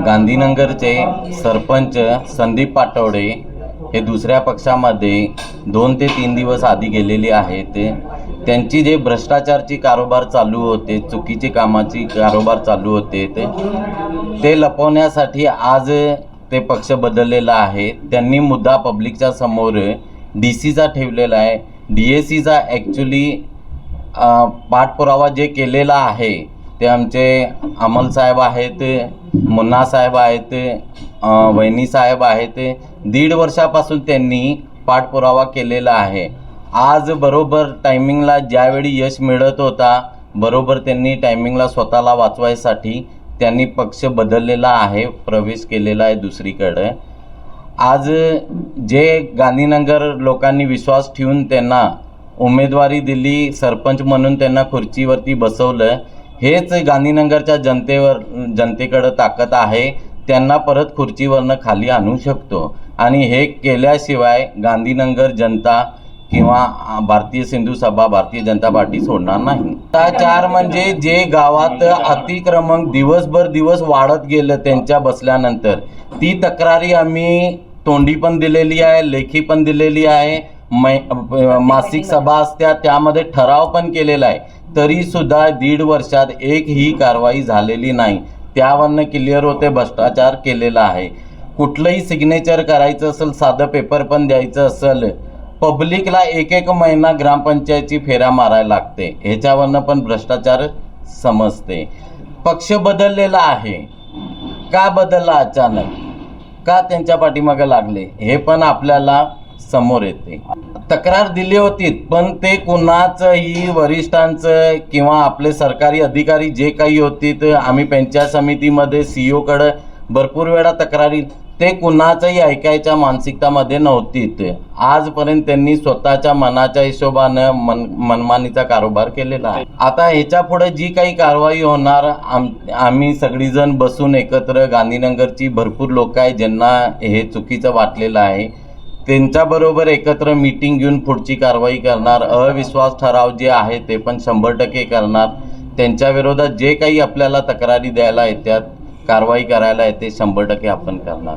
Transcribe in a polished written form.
गांधीनगरचे सरपंच संदीप पाटवडे हे दुसऱ्या पक्षामध्ये 2 ते 3 दिवस आधी गेलेले आहेत। त्यांची जे भ्रष्टाचारची कारोबार चालू होते, चुकीचे कामाची कारोबार चालू होते, ते लपवण्यासाठी आज ते पक्ष बदललेला आहे। त्यांनी मुद्दा पब्लिकच्या समोर डीसीचा ठेवलेला आहे। डीएसीचा ॲक्च्युली पाठपुरावा जे केलेला आहे ते आमचे अमल साहेब आहेत, मुन्ना साहेब आहेत, वहिनी साहेब आहेत। 1.5 वर्षापासून त्यांनी पाठपुरावा केलेला आहे। आज बरोबर टायमिंगला ज्यावेळी यश मिळत होता, बरोबर त्यांनी टायमिंगला स्वतःला वाचवायसाठी त्यांनी पक्ष बदललेला आहे, प्रवेश केलेला आहे दुसरीकडे। आज जे गांधीनगर लोकांनी विश्वास ठेवून त्यांना उमेदवारी दिली, सरपंच म्हणून त्यांना खुर्चीवरती बसवलं, हेच गांधीनगरच्या जनतेकडे ताकद आहे। त्यांना परत खुर्चीवरनं खाली आणू शकतो आणि हे केल्याशिवाय गांधीनगर जनता किंवा भारतीय सिंधू सभा, भारतीय जनता पार्टी सोडणार नाही। भ्रष्टाचार म्हणजे जे गावात अतिक्रमण दिवस वाढत गेलं त्यांच्या बसल्यानंतर, ती तक्रारी आम्ही तोंडी पण दिलेली आहे, लेखी पण दिलेली आहे, मासिक सभा असत्या त्यामध्ये ठराव पण केलेला आहे, तरी सुद्धा 1.5 वर्षात एकही कारवाई झालेली नाही। त्यावरनं क्लिअर होते भ्रष्टाचार केलेला आहे। कुठलंही सिग्नेचर करायचं असेल, साधं पेपर पण द्यायचं असेल, पब्लिकला 1 महिना ग्रामपंचायतची फेऱ्या मारायला लागते, ह्याच्यावरनं पण भ्रष्टाचार समजते। पक्ष बदललेला आहे, का बदलला अचानक, का त्यांच्या पाठीमागे लागले, हे पण आपल्याला समोर येते। तक्रार दिली होती, पण ते कुणाचंही वरिष्ठांचं किंवा आपले सरकारी अधिकारी जे काही होते, तर आम्ही पंचायत समितीमध्ये सीईओकडे भरपूर वेळा तक्रारी, ते कुणाचंही ऐकायच्या मानसिकतामध्ये नव्हतीत। आजपर्यंत त्यांनी स्वतःच्या मनाच्या हिशोबानं मनमानीचा कारोबार केलेला आहे। आता ह्याच्या पुढे जी काही कारवाई होणार, आम्ही सगळीजण बसून एकत्र, गांधीनगरची भरपूर लोक आहे ज्यांना हे चुकीचं वाटलेलं आहे, त्यांच्याबरोबर एकत्र मीटिंग घेऊन पुढची कारवाई करणार। अविश्वास ठराव जे आहे ते पण 100% करणार। त्यांच्या विरोधात जे काही आपल्याला तक्रारी द्यायला येतात, कारवाई करायला येते, 100% आपण करणार।